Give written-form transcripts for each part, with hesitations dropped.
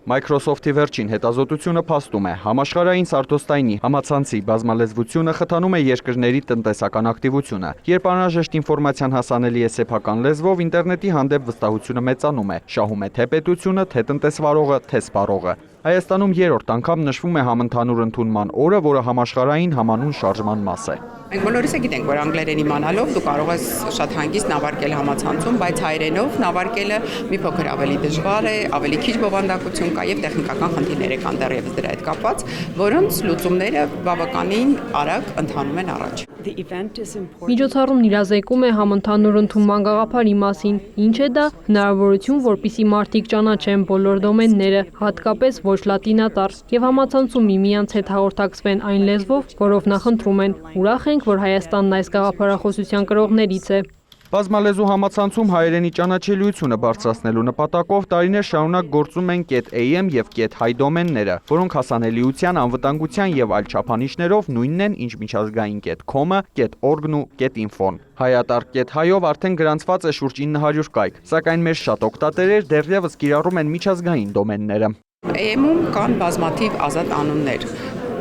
Microsoft-ի վերջին հետազոտությունը փաստում է, համաշխարհային սարդոստայնի համացանցի բազմալեզվությունը խթանում է երկրների տնտեսական ակտիվությունը։ Երբ անհրաժեշտ ինֆորմացիան հասանելի է սեփական լեզվով, ինտերնետի հանդեպ վստահությունը մեծանում է, շահում է թե պետությունը, թե տնտեսվարողը, թե սպառողը։ Հայաստանում երրորդ անգամ նշվում է համընդհանուր ընդունման օրը, որը համաշխարհային համանուն շարժման մաս է։ Մենք բոլորս գիտենք, որ անգլերեն իմանալով դու կարող ես շատ հանգիստ նավարկել համացանցում, բայց հայերենով նավարկելը մի փոքր ավելի դժվար է, ավելի քիչ բովանդակություն կա եւ տեխնիկական խնդիրներ կան դեռևս դրա հետ կապված, որոնց լուծումները բավականին արագ ընթանում են առաջ։ Միջոցառումն իրազեկում է համընդհանուր ընդունման գաղափարի մասին, ինչ է դա հնարավորություն, որպիսի մարդիկ ճանաչեն բոլոր դոմենները, հատկապես ոչ լատինատառ, եւ համացանցում միմյանց հետ հաղորդակցվեն այն լեզվով, որով նախընտրում են։ Ուրախ ենք, որ Հայաստանն այս գաղափարախոսության կրողներից է։ Բազմալեզու համացանցում հայերենի ճանաչելիությունը բարձրացնելու նպատակով տարիներ շարունակ գործում են .am եւ .hi դոմենները, որոնք հասանելիության, անվտանգության եւ այլ չափանիշներով նույնն են, ինչ միջազգային .com-ը, .org-ն ու .info-ն։ Հայատառ .hi-ով արդեն գրանցված է շուրջ 900 կայք, սակայն մեր շատ օգտատերեր դեռևս կիրառում են միջազգային դոմենները։ AM-ում կան բազմաթիվ ազատ անուններ։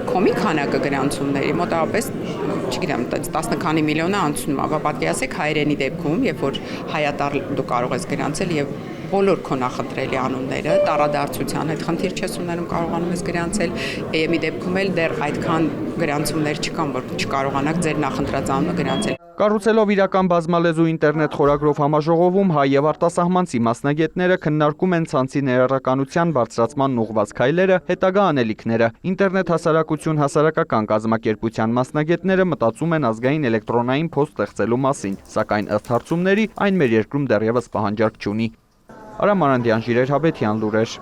Կոմի քանակը գրանցումների մոտավորապես, չգիտեմ, 10 քանի միլիոն է անցնում, ապա պատկերացեք հայերենի դեպքում, երբ որ հայատառ դու կարող ես գրանցել եւ բոլոր քո նախընտրելի անունները, տարադարձության հետ խնդիր չես ունենում, կարողանում ես գրանցել, AM-ի դեպքում էլ դեռ այդքան գրանցումներ չկան, որ չկարողանաք ձեր նախընտրած անունը գրանցել։ Կառուցելով իրական բազմալեզու ինտերնետ խորագրով համաժողովում հայ եւ արտասահմանցի մասնագետները քննարկում են ցանցի ներառականության բարձրացման ուղղված քայլերը, հետագա անելիքները։ Ինտերնետ հասարակություն հասարակական կազմակերպության մասնագետները մտածում են ազգային էլեկտրոնային փոստ ստեղծելու մասին, սակայն ըստ հարցումների այն մեր երկրում դեռևս պահանջարկ չունի։ Արամ Մարանդյան, Ժիրայր Հաբետյան, լուրեր։